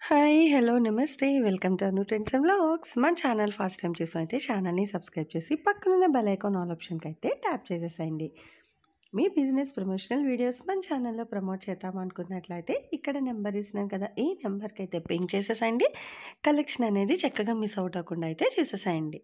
Hi! Hello! నమస్తే. Welcome to Anu trends and vlogs. మన channel first time చూసినైతే ఛానల్‌ని subscribe చేసి పక్కనున్న బెల్ ఐకాన్ ఆల్ ఆప్షన్‌కైతే ట్యాప్ చేసేసేయండి. మీ బిజినెస్ ప్రమోషనల్ వీడియోస్ మన ఛానల్‌లో ప్రమోట్ చేద్దామనుకున్నట్లయితే ఇక్కడ నెంబర్ ఇస్తున్నాను కదా! ఈ నెంబర్‌కైతే పింగ్ చేసేసేయండి. కలెక్షన్ అనేది చక్కగా మిస్ అవుట్ అవ్వకుండా అయితే చూసేసేయండి.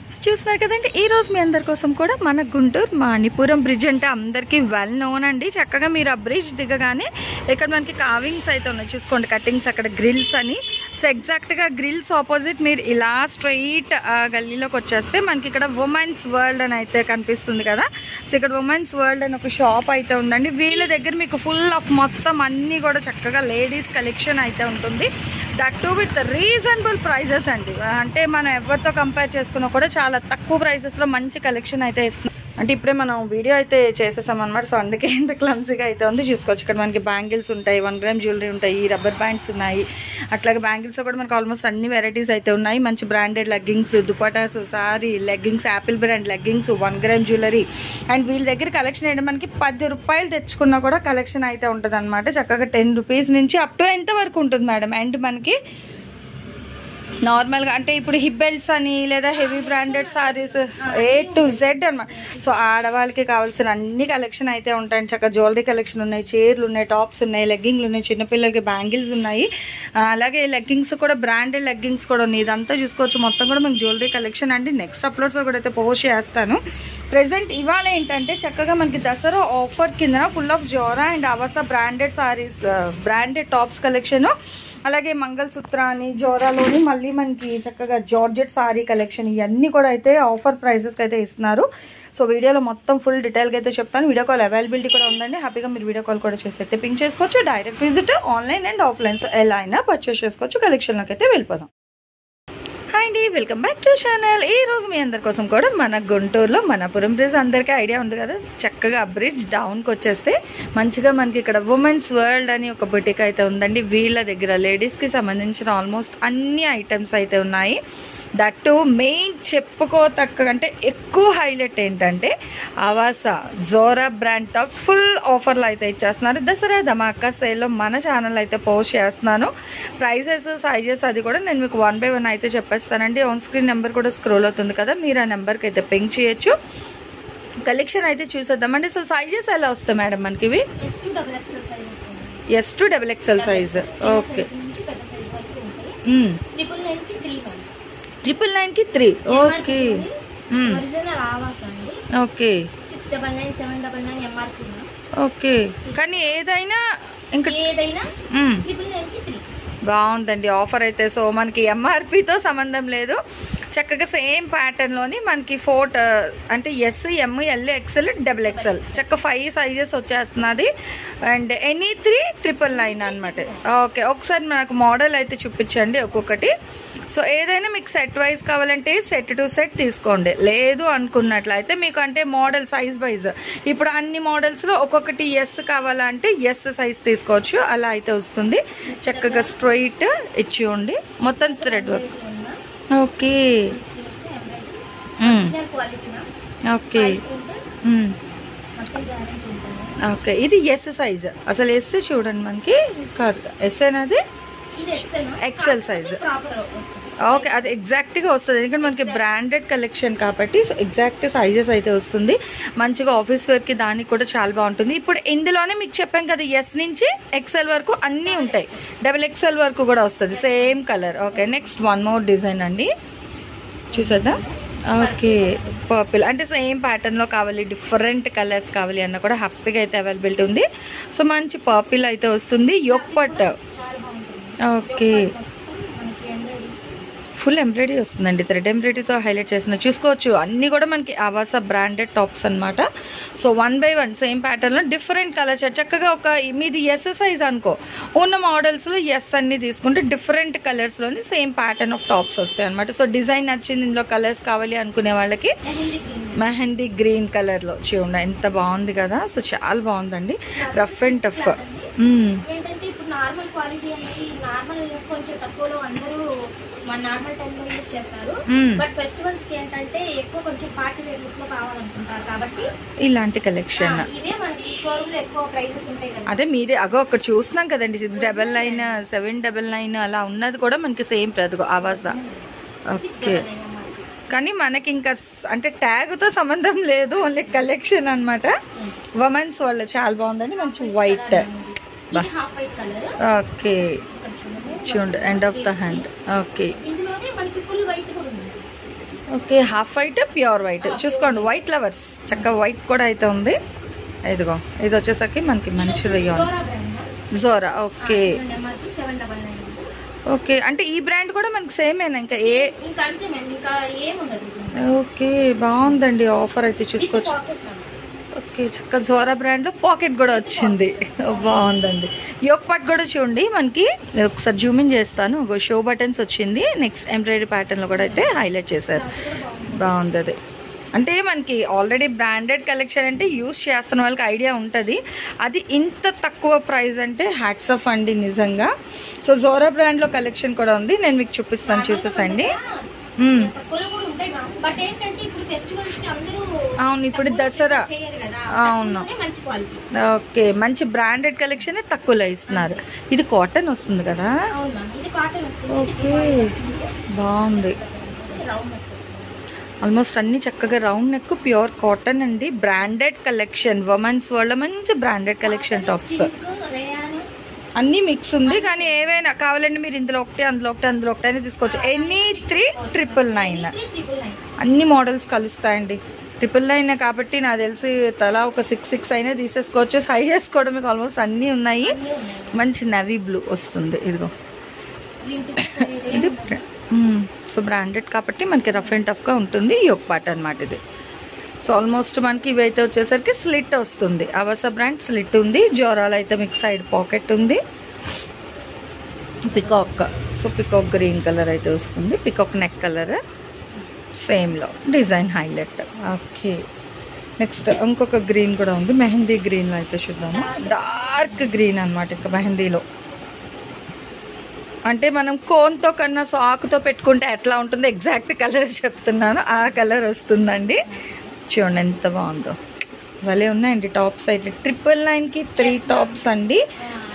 సో చూస్తున్నారు కదండి, ఈరోజు మీ అందరి కోసం కూడా మన గుంటూరు మణిపురం బ్రిడ్జ్ అంటే అందరికీ వెల్ నోన్ అండి. చక్కగా మీరు ఆ బ్రిడ్జ్ దిగగానే ఇక్కడ మనకి కావింగ్స్ అయితే ఉన్నాయి, చూసుకోండి కటింగ్స్, అక్కడ గ్రిల్స్ అని. సో ఎగ్జాక్ట్గా గ్రిల్స్ ఆపోజిట్ మీరు ఇలా స్ట్రైట్ గల్లీలోకి వచ్చేస్తే మనకి ఇక్కడ ఉమెన్స్ వరల్డ్ అని అయితే కనిపిస్తుంది కదా. సో ఇక్కడ ఉమెన్స్ వరల్డ్ అని ఒక షాప్ అయితే ఉందండి. వీళ్ళ దగ్గర మీకు ఫుల్ ఆఫ్ మొత్తం అన్నీ కూడా చక్కగా లేడీస్ కలెక్షన్ అయితే ఉంటుంది. That too with reasonable prices అండి. అంటే మనం ఎవరితో కంపేర్ చేసుకున్నా కూడా చాలా తక్కువ ప్రైసెస్లో మంచి కలెక్షన్ అయితే ఇస్తుంది. అంటే ఇప్పుడే మనం వీడియో అయితే చేసేసాం అనమాట. సో అందుకే ఇంత క్లమ్సీగా అయితే ఉంది. చూసుకోవచ్చు ఇక్కడ మనకి బ్యాంగిల్స్ ఉంటాయి, 1 గ్రామ్ జ్యువెలరీ ఉంటాయి, రబ్బర్ బ్యాండ్స్ ఉన్నాయి. అట్లాగే బ్యాంగిల్స్లో కూడా మనకి ఆల్మోస్ట్ అన్ని వెరైటీస్ అయితే ఉన్నాయి. మంచి branded leggings, dupattas, sorry leggings, Apple brand leggings, 1 gram jewellery. And వీళ్ళ దగ్గర కలెక్షన్ ఏంటంటే మనకి 10 రూపాయలు తెచ్చుకున్నా కూడా కలెక్షన్ అయితే ఉంటుంది అనమాట. చక్కగా 10 రూపీస్ నుంచి అప్ టు ఎంత వరకు ఉంటుంది మేడం? అండ్ మనకి నార్మల్గా అంటే ఇప్పుడు హిప్ బెల్ట్స్ అని లేదా heavy branded saris A to Z అనమాట. సో ఆడవాళ్ళకి కావాల్సిన అన్ని కలెక్షన్ అయితే ఉంటాయి. చక్కగా జ్యువెలరీ కలెక్షన్ ఉన్నాయి, చీరలు ఉన్నాయి, టాప్స్ ఉన్నాయి, లెగ్గింగ్లు ఉన్నాయి, చిన్నపిల్లలకి బ్యాంగిల్స్ ఉన్నాయి. అలాగే లెగ్గింగ్స్ కూడా బ్రాండెడ్ లెగ్గింగ్స్ కూడా ఉన్నాయి. ఇదంతా చూసుకోవచ్చు. మొత్తం కూడా మనకి జ్యువెలరీ కలెక్షన్ అండి. నెక్స్ట్ అప్లోడ్స్లో కూడా అయితే పోస్ట్ చేస్తాను. ప్రెసెంట్ ఇవాళ ఏంటంటే చక్కగా మనకి దసరా ఆఫర్ కింద full of Zora and అవసా branded saris, branded tops collection, అలాగే మంగళసూత్ర అని జోరాలోని మళ్ళీ మనకి చక్కగా జార్జెట్ సారీ కలెక్షన్, ఇవన్నీ కూడా అయితే ఆఫర్ ప్రైసెస్కి అయితే ఇస్తున్నారు. సో వీడియోలో మొత్తం ఫుల్ డీటెయిల్గా అయితే చెప్తాను. వీడియో కాల్ అవైలబిలిటీ కూడా ఉందండి. హ్యాపీగా మీరు వీడియో కాల్ కూడా చేసి అయితే పింక్ చేసుకోవచ్చు. Direct visit online and offlines ఎలా అయినా పర్చేస్ చేసుకోవచ్చు. కలెక్షన్లోకి అయితే వెళ్ళిపోదాం. హాయ్ అండి, వెల్కమ్ బ్యాక్ టు ఛానల్. ఈ రోజు మీ అందరి కోసం కూడా మన గుంటూరులో మణిపురం బ్రిడ్జ్ అందరికీ ఐడియా ఉంది కదా. చక్కగా బ్రిడ్జ్ డౌన్కి వచ్చేస్తే మంచిగా మనకి ఇక్కడ ఉమెన్స్ వరల్డ్ అని ఒక బుటిక్ అయితే ఉందండి. వీళ్ళ దగ్గర లేడీస్కి సంబంధించిన ఆల్మోస్ట్ అన్ని ఐటమ్స్ అయితే ఉన్నాయి. దట్టు మెయిన్ చెప్పుకోతక్క అంటే ఎక్కువ హైలైట్ ఏంటంటే Avaasa Zora brand tops full ఆఫర్లు అయితే ఇచ్చేస్తున్నారు. దసరా ధమాకా సేల్లో మన ఛానల్ అయితే పోస్ట్ చేస్తున్నాను. ప్రైజెస్, సైజెస్ అది కూడా నేను మీకు 1 by 1 అయితే చెప్పేస్తానండి. ఆన్ స్క్రీన్ నెంబర్ కూడా స్క్రోల్ అవుతుంది కదా, మీరు ఆ నెంబర్కి అయితే పింక్ చేయొచ్చు. కలెక్షన్ అయితే చూసేద్దామండి. అసలు సైజెస్ ఎలా వస్తాయి మేడం మనకి? ఇవి S to XXL size. Okay, 999కి 3. Okay okay okay. కానీ ఏదైనా ఇంకా బాగుందండి ఆఫర్ అయితే. సో మనకి ఎంఆర్పితో సంబంధం లేదు. చక్కగా సేమ్ ప్యాటర్న్లోని మనకి 4 అంటే S, M, L, XL, XXL చక్కగా 5 సైజెస్ వచ్చేస్తున్నది. అండ్ ఎనీ 3 999 అనమాట. ఓకే, ఒకసారి మనకు మోడల్ అయితే చూపించండి ఒక్కొక్కటి. సో ఏదైనా మీకు సెట్ వైజ్ కావాలంటే సెట్ టు సెట్ తీసుకోండి. లేదు అనుకున్నట్లయితే మీకు అంటే మోడల్ సైజ్ వైజ్ ఇప్పుడు అన్ని మోడల్స్లో ఒక్కొక్కటి S కావాలంటే S సైజ్ తీసుకోవచ్చు. అలా అయితే వస్తుంది. చక్కగా స్ట్రైట్ ఇచ్చి మొత్తం thread work. Okay okay okay. ఇది S సైజ్. అసలు S చూడండి మనకి కాదు, S అనేది XL సైజ్. ఓకే, అది ఎగ్జాక్ట్గా వస్తుంది. ఎందుకంటే మనకి బ్రాండెడ్ కలెక్షన్ కాబట్టి ఎగ్జాక్ట్ సైజెస్ అయితే వస్తుంది. మంచిగా ఆఫీస్ వేర్కి దానికి కూడా చాలా బాగుంటుంది. ఇప్పుడు ఇందులోనే మీకు చెప్పాం కదా, S నుంచి XL వరకు అన్నీ ఉంటాయి. XXL వరకు కూడా వస్తుంది same colour. Okay, next 1 more design అండి, చూసేద్దాం. ఓకే, పర్పుల్ అంటే సేమ్ ప్యాటర్న్లో కావాలి, డిఫరెంట్ కలర్స్ కావాలి అన్న కూడా హ్యాపీగా అయితే అవైలబిలిటీ ఉంది. సో మంచి పర్పుల్ అయితే వస్తుంది. యొక్కట్. ఓకే, ఫుల్ ఎంబ్రాయిడరీ వస్తుందండి. థ్రెడ్ ఎంబ్రాయిడరీతో హైలైట్ చేస్తున్నా, చూసుకోవచ్చు. అన్నీ కూడా మనకి ఆవాసా బ్రాండెడ్ టాప్స్ అనమాట. సో 1 by 1 సేమ్ ప్యాటర్న్లో డిఫరెంట్ కలర్స్. చక్కగా ఒక మీది S సైజ్ అనుకో, ఉన్న మోడల్స్లో S అన్ని తీసుకుంటే డిఫరెంట్ కలర్స్లోని సేమ్ ప్యాటర్న్ ఆఫ్ టాప్స్ వస్తాయి అనమాట. సో డిజైన్ నచ్చింది, ఇందులో కలర్స్ కావాలి అనుకునే వాళ్ళకి మెహందీ గ్రీన్ కలర్లో చూడండి ఎంత బాగుంది కదా. సో చాలా బాగుందండి, రఫ్ అండ్ టఫ్. ఏంటంటే ఇప్పుడు నార్మల్ క్వాలిటీ అనేది నార్మల్ కొంచెం తక్కువలో అందరూ మన నార్మల్ టైంలో యూజ్ చేస్తారు. బట్ ఫెస్టివల్స్ కి ఏంటంటే ఎక్కువ కొంచెం పార్టీ వేర్ లుక్ లో కావాలనుకుంటారు కాబట్టి ఇలాంటి కలెక్షన్ ఇవే మనకి షోరూమ్ లో ఎక్కువ ప్రైసెస్ ఉంటాయి కదా. అదే మీదే అగో అక్కడ చూస్తున్నాం కదండి 699 799 అలా ఉన్నది కూడా మనకి సేమ్ ప్రతిగో ఆవాజ్. ఓకే, కానీ మనకి ఇంకా అంటే ట్యాగ్ తో సంబంధం లేదు, ఓన్లీ కలెక్షన్ అన్నమాట. ఉమెన్స్ వాళ్ళ చాలా బాగుందండి, మంచి వైట్. ఓకే చూడండి, end of the hand. Okay okay, half white pure white చూసుకోండి. వైట్ లవర్స్ చక్కగా వైట్ కూడా అయితే ఉంది. ఇదిగో ఇది వచ్చేసరికి మనకి మంచి రియాన్ జోరా. ఓకే ఓకే, అంటే ఈ బ్రాండ్ కూడా మనకి సేమేనా ఇంకా ఏ? ఓకే బాగుందండి, ఆఫర్ అయితే చూసుకోవచ్చు. ఓకే, చక్కగా జోరా బ్రాండ్ లో పాకెట్ కూడా వచ్చింది, బాగుందండి. యోక్ పార్ట్ కూడా చూడండి మనకి, ఒకసారి జూమింగ్ చేస్తాను. ఒక షో బటన్స్ వచ్చింది, నెక్స్ట్ ఎంబ్రాయిడరీ ప్యాటర్న్ లో కూడా అయితే హైలైట్ చేశారు, బాగుంది. అది అంటే మనకి ఆల్రెడీ బ్రాండెడ్ కలెక్షన్ అంటే యూస్ చేస్తున్న వాళ్ళకి ఐడియా ఉంటుంది, అది ఇంత తక్కువ ప్రైస్ అంటే హ్యాట్స్ ఆఫ్ అండి నిజంగా. సో జోరా బ్రాండ్లో కలెక్షన్ కూడా ఉంది, నేను మీకు చూపిస్తాను, చూసేసండి. అవును, ఇప్పుడు దసరా. అవును, ఓకే, మంచి బ్రాండెడ్ కలెక్షన్ తక్కువలో ఇస్తున్నారు. ఇది కాటన్ వస్తుంది కదా. ఓకే బాగుంది, ఆల్మోస్ట్ అన్ని చక్కగా రౌండ్ నెక్ ప్యూర్ కాటన్ అండి. బ్రాండెడ్ కలెక్షన్, ఉమెన్స్ వాళ్ళ మంచి బ్రాండెడ్ కలెక్షన్ టాప్స్ అన్నీ మిక్స్ ఉంది. కానీ ఏవైనా కావాలంటే మీరు ఇందులో ఒకటి అందులో ఒకటి అందులో ఒకటి అని తీసుకోవచ్చు. ఎనీ 3,999 అన్ని మోడల్స్ కలుస్తాయండి. 999 కాబట్టి నాకు తెలిసి తలా ఒక 6 అయినా తీసేసుకోవచ్చు. సైజెస్ కూడా మీకు ఆల్మోస్ట్ అన్నీ ఉన్నాయి. మంచి నవీ బ్లూ వస్తుంది, ఇదిగో ఇది. సో బ్రాండెడ్ కాబట్టి మనకి రఫ్ అండ్ టఫ్గా ఉంటుంది. యోక్ పార్ట్ అనమాట ఇది. సో ఆల్మోస్ట్ మనకి ఇవైతే వచ్చేసరికి స్లిట్ వస్తుంది. అవసా బ్రాండ్ స్లిట్ ఉంది. జోరాలో అయితే మీకు సైడ్ పాకెట్ ఉంది. Peacock, so peacock green colour అయితే వస్తుంది. పికాక్ నెక్ కలర్ సేమ్లో డిజైన్ హైలైట్. ఓకే, నెక్స్ట్ ఇంకొక గ్రీన్ కూడా ఉంది, మెహందీ గ్రీన్లో అయితే చూద్దాము. డార్క్ గ్రీన్ అనమాట, ఇంకా మెహందీలో అంటే మనం కోన్తో కన్నా సో ఆకుతో పెట్టుకుంటే ఎట్లా ఉంటుందో ఎగ్జాక్ట్ కలర్ చెప్తున్నాను, ఆ కలర్ వస్తుందండి. చూడండి ఎంత బాగుందో, భలే ఉన్నాయండి టాప్స్ అయితే. 999కి 3 టాప్స్ అండి.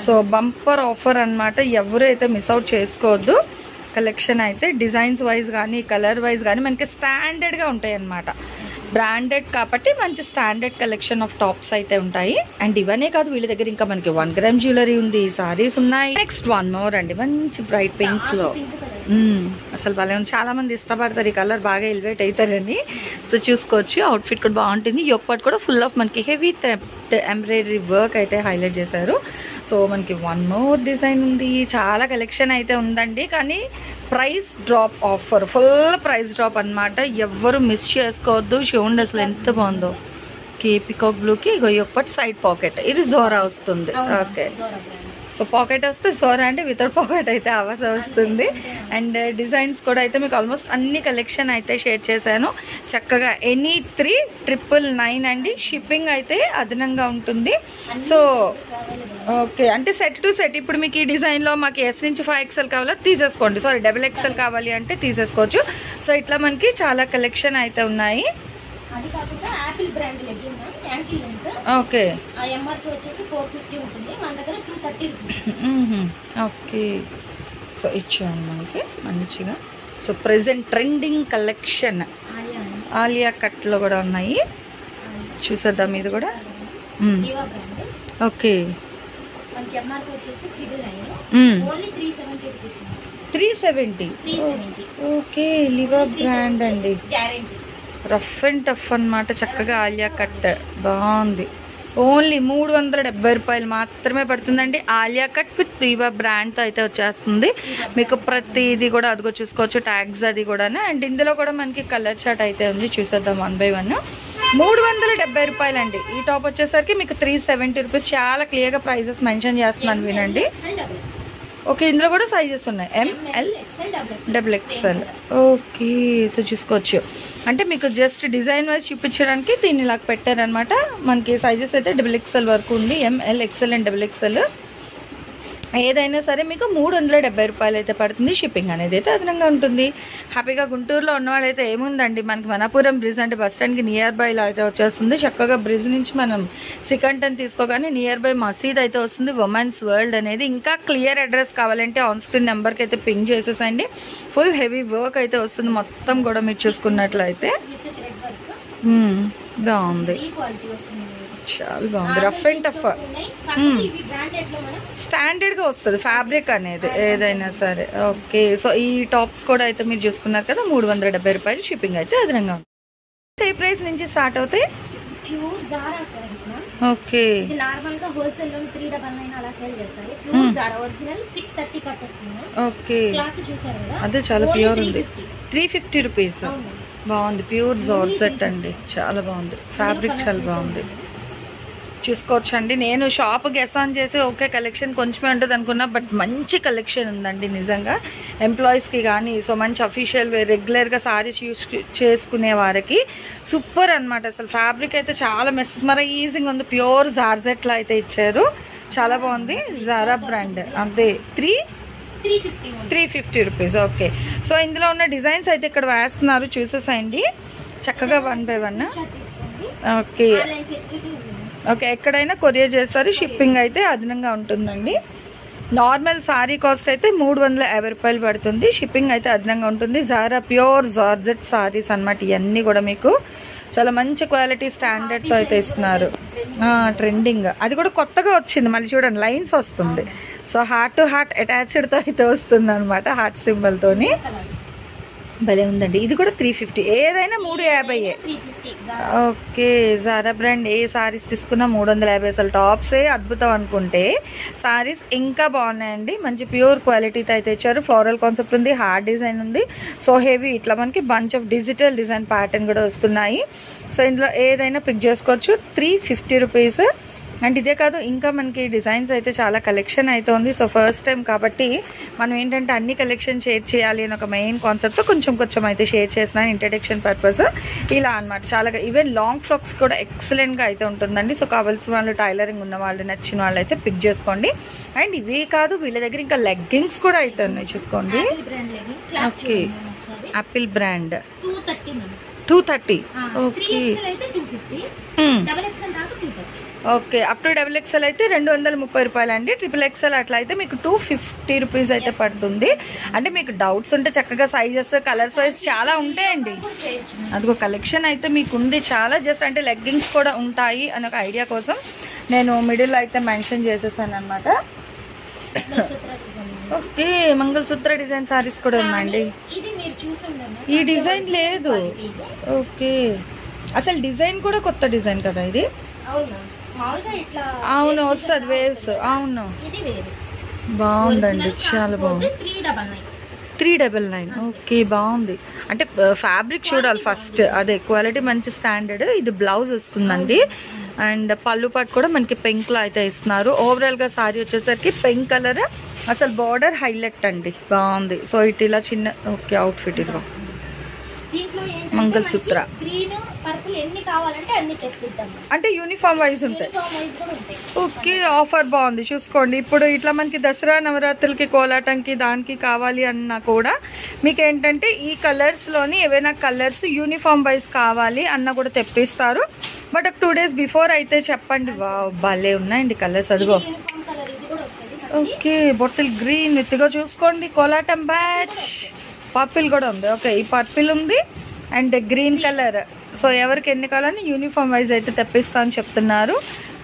సో బంపర్ ఆఫర్ అనమాట, ఎవరు అయితే మిస్ అవుట్ చేసుకోవద్దు. కలెక్షన్ అయితే డిజైన్స్ వైజ్ కానీ కలర్ వైజ్ కానీ మనకి స్టాండర్డ్గా ఉంటాయి అన్నమాట. బ్రాండెడ్ కాబట్టి మంచి స్టాండర్డ్ కలెక్షన్ ఆఫ్ టాప్స్ అయితే ఉంటాయి. అండ్ ఇవన్నీ కాదు, వీళ్ళ దగ్గర ఇంకా మనకి 1 గ్రామ్ జ్యువెలరీ ఉంది, సారీస్ ఉన్నాయి. నెక్స్ట్ 1 మోర్ అండి, మంచి బ్రైట్ పింక్ లో. అసలు భలే చాలా మంది ఇష్టపడతారు ఈ కలర్, బాగా ఎలివేట్ అవుతారని. సో చూసుకోవచ్చు, అవుట్ఫిట్ కూడా బాగుంటుంది. యోక్ పార్ట్ కూడా ఫుల్ ఆఫ్ మనకి హెవీ ఎంబ్రాయిడరీ వర్క్ అయితే హైలైట్ చేశారు. సో మనకి 1 మోర్ డిజైన్ ఉంది, చాలా కలెక్షన్ అయితే ఉందండి. కానీ price drop offer, full price drop అనమాట, ఎవ్వరు మిస్ చేసుకోవద్దు. చూడండి అసలు ఎంత బాగుందో. పికాక్ బ్లూకి యోక్ పార్ట్ సైడ్ పాకెట్, ఇది జోరా వస్తుంది. ఓకే, సో పాకెట్ వస్తే జోరా అంటే వితౌట్ పాకెట్ అయితే అవస వస్తుంది. అండ్ డిజైన్స్ కూడా అయితే మీకు ఆల్మోస్ట్ అన్ని కలెక్షన్ అయితే షేర్ చేశాను. చక్కగా ఎనీ 3,999 అండి. షిప్పింగ్ అయితే అదనంగా ఉంటుంది. సో ఓకే, అంటే సెట్ టు సెట్ ఇప్పుడు మీకు ఈ డిజైన్లో మాకు S నుంచి 5XL కావాలో తీసేసుకోండి, సారీ XXL కావాలి అంటే తీసేసుకోవచ్చు. సో ఇట్లా మనకి చాలా కలెక్షన్ అయితే ఉన్నాయి. అది కాకుండా Apple brand legging ankle length. Okay, ఆ ఎంఆర్పి వచ్చేసి 450 ఉంటుంది, మన దగ్గర 230 రూపీస్. ఓకే, సో ఇచ్చాను మనకి మంచిగా. So present trending collection Alia కట్లో కూడా ఉన్నాయి, చూసేద్దాం. ఇది కూడా ఓకే, మనకి ఎంఆర్పి వచ్చేసి 399, only 370 rupees. 370. Okay, Liva brand అండి, గ్యారెంటీ. రఫ్ అండ్ టఫ్ అనమాట. చక్కగా ఆలియా కట్ బాగుంది. ఓన్లీ 370 రూపాయలు మాత్రమే పడుతుందండి. ఆలియా కట్ విత్ లివా బ్రాండ్తో అయితే వచ్చేస్తుంది. మీకు ప్రతిది కూడా అదిగో చూసుకోవచ్చు, ట్యాగ్స్ అది కూడా. అండ్ ఇందులో కూడా మనకి కలర్ చార్ట్ అయితే ఉంది, చూసేద్దాం 1 by 1. 370 రూపాయలు అండి. ఈ టాప్ వచ్చేసరికి మీకు 370 రూపీస్. చాలా క్లియర్గా ప్రైజెస్ మెన్షన్ చేస్తున్నాను వినండి. ఓకే, ఇందులో కూడా సైజెస్ ఉన్నాయి, ML XXL. ఓకే, సో చూసుకోవచ్చు. అంటే మీకు జస్ట్ డిజైన్ వైజ్ చూపించడానికి దీన్ని ఇలా పెట్టారనమాట. మనకి సైజెస్ అయితే XXL వరకు ఉంది, ML XL అండ్ XXL. ఏదైనా సరే మీకు 370 రూపాయలు అయితే పడుతుంది. షిప్పింగ్ అనేది అయితే అదనంగా ఉంటుంది. హ్యాపీగా గుంటూరులో ఉన్నవాళ్ళైతే ఏముందండి, మనకి మనాపురం బ్రిడ్జ్ అంటే బస్ స్టాండ్కి నియర్ బైలో అయితే వచ్చేస్తుంది. చక్కగా బ్రిడ్జ్ నుంచి మనం సికంటన్ తీసుకోగానే నియర్ బై మసీద్ అయితే వస్తుంది, ఉమెన్స్ వరల్డ్ అనేది. ఇంకా క్లియర్ అడ్రస్ కావాలంటే ఆన్ స్క్రీన్ నెంబర్కి అయితే పింగ్ చేసేసండి. ఫుల్ హెవీ వర్క్ అయితే వస్తుంది మొత్తం కూడా మీరు చూసుకున్నట్లయితే. బాగుంది, చాలా బాగుంది. రఫ్ అండ్ టఫ్ స్టాండర్డ్ గా వస్తుంది ఫ్యాబ్రిక్ అనేది ఏదైనా సరే. ఓకే, సో ఈ టాప్స్ కూడా అయితే మీరు చూసుకున్నారు కదా, 370 రూపాయలు. షిప్పింగ్ అయితే అదనంగా ఉంది. ఏ ప్రైస్ నుంచి స్టార్ట్ అవుతాయి? Pure Zara saris ma'am. Okay, ఇది నార్మల్ గా హోల్సేల్ లో 399 అలా సేల్ చేస్తారు. ప్యూర్ జారా ఒరిజినల్ 630 కట్ వస్తుంది. ఓకే, క్లాత్ చూసారు కదా, అదే చాలా ప్యూర్ ఉంది. 350 రూపీస్. అవును. బాగుంది, ప్యూర్ జార్జెట్ అండి, చాలా బాగుంది. ఫ్యాబ్రిక్ చాలా బాగుంది, చూసుకోవచ్చండి. నేను షాప్ గెస్ ఆన్ చేసి ఓకే కలెక్షన్ కొంచెమే ఉంటుంది అనుకున్నా, బట్ మంచి కలెక్షన్ ఉందండి నిజంగా ఎంప్లాయీస్కి కానీ. సో మంచి అఫీషియల్ వే రెగ్యులర్గా సారీస్ యూస్ చేసుకునే వారికి సూపర్ అనమాట. అసలు ఫ్యాబ్రిక్ అయితే చాలా మెస్మరైజింగ్ ఉంది. ప్యూర్ జార్జెట్లో అయితే ఇచ్చారు, చాలా బాగుంది. జారా బ్రాండ్ అంతే. 350 రూపీస్. ఓకే, సో ఇందులో ఉన్న డిజైన్స్ అయితే ఇక్కడ వేస్తున్నారు, చూసేసాయండి చక్కగా 1 by 1. ఓకే ఓకే, ఎక్కడైనా కొరియర్ చేస్తారు. షిప్పింగ్ అయితే అదనంగా ఉంటుందండి. నార్మల్ సారీ కాస్ట్ అయితే 350 రూపాయలు పడుతుంది. షిప్పింగ్ అయితే అదనంగా ఉంటుంది. జారా ప్యూర్ జార్జెట్ సారీస్ అనమాట ఇవన్నీ కూడా. మీకు చాలా మంచి క్వాలిటీ స్టాండర్డ్తో అయితే ఇస్తున్నారు. ట్రెండింగ్ అది కూడా కొత్తగా వచ్చింది, మళ్ళీ చూడండి లైన్స్ వస్తుంది. సో హార్ట్ టు హార్ట్ అటాచ్డ్తో అయితే వస్తుంది అనమాట, హార్ట్ సింబల్తోని. భలే ఉందండి. ఇది కూడా 350, ఏదైనా 350. ఓకే, జారా బ్రాండ్ ఏ సారీస్ తీసుకున్నా 350. అసలు టాప్సే అద్భుతం అనుకుంటే సారీస్ ఇంకా బాగున్నాయండి. మంచి ప్యూర్ క్వాలిటీతో అయితే ఇచ్చారు. ఫ్లోరల్ కాన్సెప్ట్ ఉంది, హార్డ్ డిజైన్ ఉంది. సో హెవీ ఇట్లా మనకి bunch of digital design pattern కూడా వస్తున్నాయి. సో ఇందులో ఏదైనా పిక్ చేసుకోవచ్చు. 350 రూపీస్. అండ్ ఇదే కాదు, ఇంకా మనకి డిజైన్స్ అయితే చాలా కలెక్షన్ అయితే ఉంది. సో ఫస్ట్ టైం కాబట్టి మనం ఏంటంటే అన్ని కలెక్షన్ షేర్ చేయాలి అని ఒక మెయిన్ కాన్సెప్ట్తో కొంచెం అయితే షేర్ చేసినాను, ఇంట్రడక్షన్ పర్పస్ ఇలా అనమాట. చాలా ఈవెన్ లాంగ్ ఫ్రాక్స్ కూడా ఎక్సలెంట్గా అయితే ఉంటుందండి. సో కావాల్సిన వాళ్ళు, టైలరింగ్ ఉన్న వాళ్ళు, నచ్చిన వాళ్ళు అయితే పిక్ చేసుకోండి. అండ్ ఇవే కాదు, వీళ్ళ దగ్గర ఇంకా లెగ్గింగ్స్ కూడా అయితే ఉన్నాయి, చూసుకోండి. Okay, Apple brand 230. Okay okay, up to XXL అయితే 230 రూపాయలు అండి. XXL అట్లా అయితే మీకు 250 రూపీస్ అయితే పడుతుంది. అంటే మీకు డౌట్స్ ఉంటే చక్కగా సైజెస్ కలర్స్ వైజ్ చాలా ఉంటాయండి. అదిగో కలెక్షన్ అయితే మీకు ఉంది చాలా. జస్ట్ అంటే లెగ్గింగ్స్ కూడా ఉంటాయి అని ఒక ఐడియా కోసం నేను మిడిల్ అయితే మెన్షన్ చేసేసాను అనమాట. ఓకే, మంగళసూత్ర డిజైన్ సారీస్ కూడా ఉన్నాయండి. ఈ డిజైన్ లేదు. ఓకే, అసలు డిజైన్ కూడా కొత్త డిజైన్ కదా ఇది. అవును, వస్తుంది వేవ్స్. అవును, బాగుందండి, చాలా బాగుంది. 399. ఓకే, బాగుంది. అంటే ఫ్యాబ్రిక్ చూడాలి ఫస్ట్, అదే క్వాలిటీ మంచి స్టాండర్డ్. ఇది బ్లౌజ్ వస్తుందండి. అండ్ పళ్ళు పాటు కూడా మనకి పింక్ లో అయితే ఇస్తున్నారు. ఓవరాల్ గా సారీ వచ్చేసరికి పింక్ కలర్, అసలు బార్డర్ హైలైట్ అండి, బాగుంది. సో ఇటు ఇలా చిన్న ఓకే అవుట్ఫిట్ ఇదిగో మంగళసూత్ర. అంటే యూనిఫామ్ వైజ్ ఉంటాయి. ఓకే, ఆఫర్ బాగుంది, చూసుకోండి. ఇప్పుడు ఇట్లా మనకి దసరా నవరాత్రులకి కోలాటంకి దానికి కావాలి అన్నా కూడా మీకు ఏంటంటే ఈ కలర్స్ లోని ఏవైనా కలర్స్ యూనిఫామ్ వైజ్ కావాలి అన్నా కూడా తెప్పిస్తారు. బట్ ఒక 2 days బిఫోర్ అయితే చెప్పండి. భలే ఉన్నాయండి కలర్స్. అదిగో ఓకే, బాటిల్ గ్రీన్ విత్గా చూసుకోండి. కోలాటం బ్యాచ్ పర్పిల్ కూడా ఉంది. ఓకే, ఈ పర్పిల్ ఉంది అండ్ గ్రీన్ కలర్. సో ఎవరికి ఎన్ని కావాలని యూనిఫామ్ వైజ్ అయితే తెప్పిస్తా అని చెప్తున్నారు.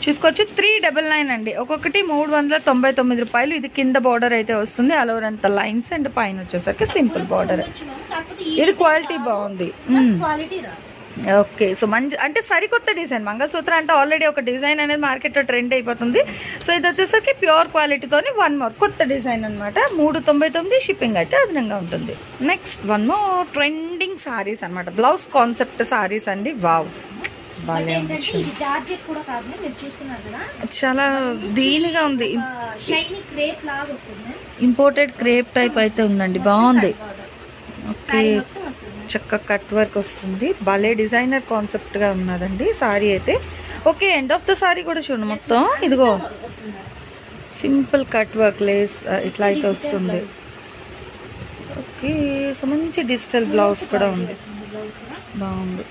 చూసుకోవచ్చు. 399 అండి. ఒక్కొక్కటి 399 రూపాయలు. ఇది కింద బార్డర్ అయితే వస్తుంది, ఆల్ ఓవర్ అంత లైన్స్, అండ్ పైన వచ్చేసరికి సింపుల్ బార్డర్. ఇది క్వాలిటీ బాగుంది. ఓకే, సో మంచి అంటే సరికొత్త డిజైన్. మంగళసూత్ర అంటే ఆల్రెడీ ఒక డిజైన్ అనేది మార్కెట్లో ట్రెండ్ అయిపోతుంది. సో ఇది వచ్చేసరికి ప్యూర్ క్వాలిటీతోని 1 more కొత్త డిజైన్ అనమాట. 399. షిప్పింగ్ అయితే అదనంగా ఉంటుంది. నెక్స్ట్ 1 more ట్రెండింగ్ సారీస్ అనమాట. బ్లౌజ్ కాన్సెప్ట్ సారీస్ అండి. వావ్, చాలా దీనిగా ఉంది. ఇంపోర్టెడ్ క్రేప్ టైప్ అయితే ఉందండి, బాగుంది. ఓకే, చక్క కట్ వర్క్ వస్తుంది. భలే డిజైనర్ కాన్సెప్ట్ గా ఉన్నదండి సారీ అయితే. Okay, end of the sorry కూడా చూడండి మొత్తం. ఇదిగో సింపుల్ కట్ వర్క్ లేస్ ఇట్లా అయితే వస్తుంది. ఓకే, సో మంచి డిజిటల్ బ్లౌజ్ కూడా ఉంది, బాగుంది.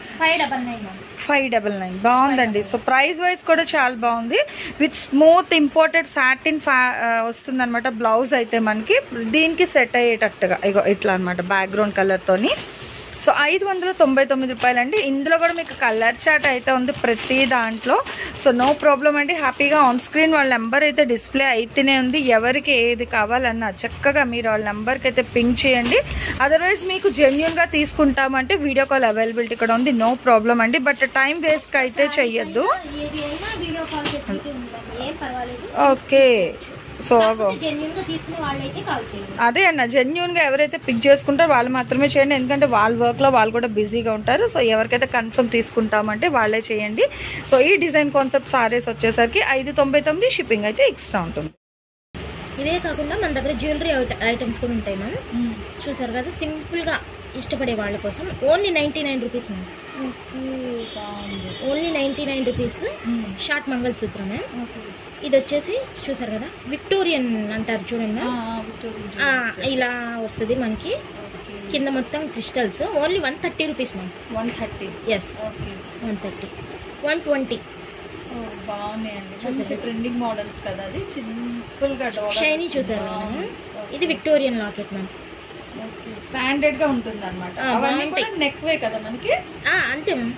599 బాగుందండి. సో ప్రైస్ వైజ్ కూడా చాలా బాగుంది. విత్ స్మూత్ ఇంపోర్టెడ్ సాటిన్ వస్తుంది అనమాట బ్లౌజ్ అయితే మనకి. దీనికి సెట్ అయ్యేటట్టుగా ఇగో ఇట్లా అనమాట బ్యాక్గ్రౌండ్ కలర్తోని. సో 599 రూపాయలు అండి. ఇందులో కూడా మీకు కలర్ చాట్ అయితే ఉంది ప్రతి దాంట్లో. సో నో ప్రాబ్లం అండి, హ్యాపీగా ఆన్ స్క్రీన్ వాళ్ళ నెంబర్ అయితే డిస్ప్లే అయితేనే ఉంది. ఎవరికి ఏది కావాలన్నా చక్కగా మీరు వాళ్ళ నెంబర్కి అయితే పింక్ చేయండి. అదర్వైజ్ మీకు జెన్యున్గా తీసుకుంటామంటే వీడియో కాల్ అవైలబిలిటీ కూడా ఉంది, నో ప్రాబ్లం అండి. బట్ టైం వేస్ట్ అయితే చెయ్యొద్దు. ఓకే, సో అదే అన్న జెన్యున్గా ఎవరైతే పిక్ చేసుకుంటారో వాళ్ళు మాత్రమే చేయండి, ఎందుకంటే వాళ్ళ వర్క్లో వాళ్ళు కూడా బిజీగా ఉంటారు. సో ఎవరికైతే కన్ఫర్మ్ తీసుకుంటామంటే వాళ్ళే చేయండి. సో ఈ డిజైన్ కాన్సెప్ట్ సారీస్ వచ్చేసరికి 599, షిప్పింగ్ అయితే ఎక్స్ట్రా ఉంటుంది. ఇవే కాకుండా మన దగ్గర జ్యువెలరీ ఐటమ్స్ కూడా ఉంటాయి మ్యామ్. చూసారు కదా, సింపుల్గా ఇష్టపడే వాళ్ళ కోసం only 99 rupees ma'am. Only 99 rupees short మంగళసూత్రం మ్యామ్. ఇది వచ్చేసి చూసారు కదా, విక్టోరియన్ అంటారు చూడండి, ఇలా వస్తుంది మనకి. కింద మొత్తం crystals. Only 130 rupees ma'am. 130, yes 130, 120. బాగున్నాయండి, ట్రెండింగ్ మోడల్స్ కదా. అది సింపుల్గా షైనీ చూసారు కదా. ఇది విక్టోరియన్ లాకెట్ మ్యామ్. స్టాండర్డ్ గా ఉంటుంది అనమాట. నెక్ వే కదా మనకి. అంతే మ్యామ్.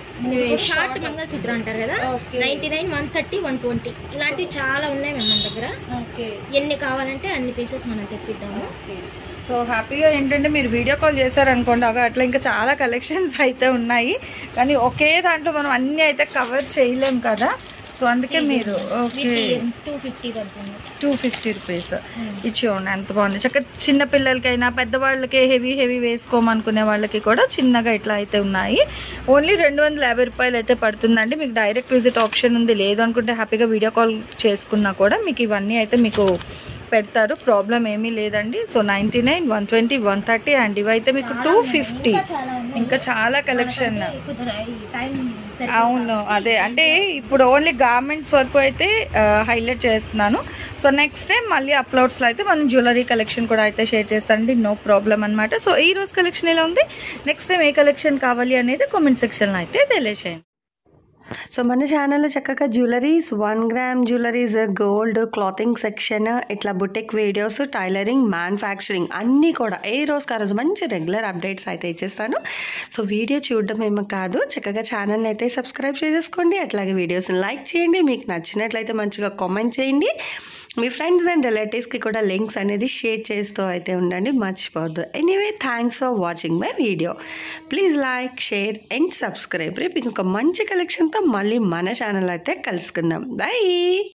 షార్ట్ మంగళసూత్రం అంటారు కదా. 99, 130, 120 ఇలాంటివి చాలా ఉన్నాయి మ్యామ్ మన దగ్గర. ఎన్ని కావాలంటే అన్ని పీసెస్ మనం తెప్పిద్దాము. సో హ్యాపీగా ఏంటంటే మీరు వీడియో కాల్ చేశారనుకోండి, అట్లా ఇంకా చాలా కలెక్షన్స్ అయితే ఉన్నాయి, కానీ ఒకే దాంట్లో మనం అన్ని అయితే కవర్ చేయలేం కదా. సో అందుకే మీరు 250 రూపీస్ ఇచ్చేయండి. ఎంత బాగుంది, చక్కగా చిన్న పిల్లలకైనా పెద్దవాళ్ళకి హెవీ వేసుకోమనుకునే వాళ్ళకి కూడా చిన్నగా ఇట్లా అయితే ఉన్నాయి. ఓన్లీ 250 రూపాయలు అయితే పడుతుందండి. మీకు డైరెక్ట్ విజిట్ ఆప్షన్ ఉంది, లేదు అనుకుంటే హ్యాపీగా వీడియో కాల్ చేసుకున్నా కూడా మీకు ఇవన్నీ అయితే మీకు పెడతారు, ప్రాబ్లం ఏమీ లేదండి. సో 99, 120, 130 అండ్ ఇవైతే మీకు 250. ఇంకా చాలా కలెక్షన్. అవును, అదే అంటే ఇప్పుడు ఓన్లీ గార్మెంట్స్ వరకు అయితే హైలైట్ చేస్తున్నాను. సో నెక్స్ట్ టైం మళ్ళీ అప్లోడ్స్లో అయితే మనం జ్యువెలరీ కలెక్షన్ కూడా అయితే షేర్ చేస్తానండి, నో ప్రాబ్లం అనమాట. సో ఈ రోజు కలెక్షన్ ఎలా ఉంది, నెక్స్ట్ టైం ఏ కలెక్షన్ కావాలి అనేది కామెంట్ సెక్షన్లో అయితే తెలియజేయండి. సో మన ఛానల్లో చక్కగా jewelleries, 1 gram jewelleries, gold, clothing section, ఇట్లా బుటిక్ వీడియోస్, టైలరింగ్, మ్యానుఫ్యాక్చరింగ్ అన్నీ కూడా ఏ రోజుకి ఆ రోజు మంచి రెగ్యులర్ అప్డేట్స్ అయితే ఇచ్చేస్తాను. సో వీడియో చూడడం ఏమో కాదు, చక్కగా ఛానల్ని అయితే సబ్స్క్రైబ్ చేసేసుకోండి. అట్లాగే వీడియోస్ని లైక్ చేయండి, మీకు నచ్చినట్లయితే మంచిగా కామెంట్ చేయండి. మీ ఫ్రెండ్స్ అండ్ రిలేటివ్స్కి కూడా లింక్స్ అనేది షేర్ చేస్తూ అయితే ఉండండి, మర్చిపోవద్దు. Anyway, thanks for watching my video. Please like, share and subscribe. రేపు ఇంకొక మంచి కలెక్షన్తో మళ్ళీ మన ఛానల్ అయితే కలుసుకుందాం. బై.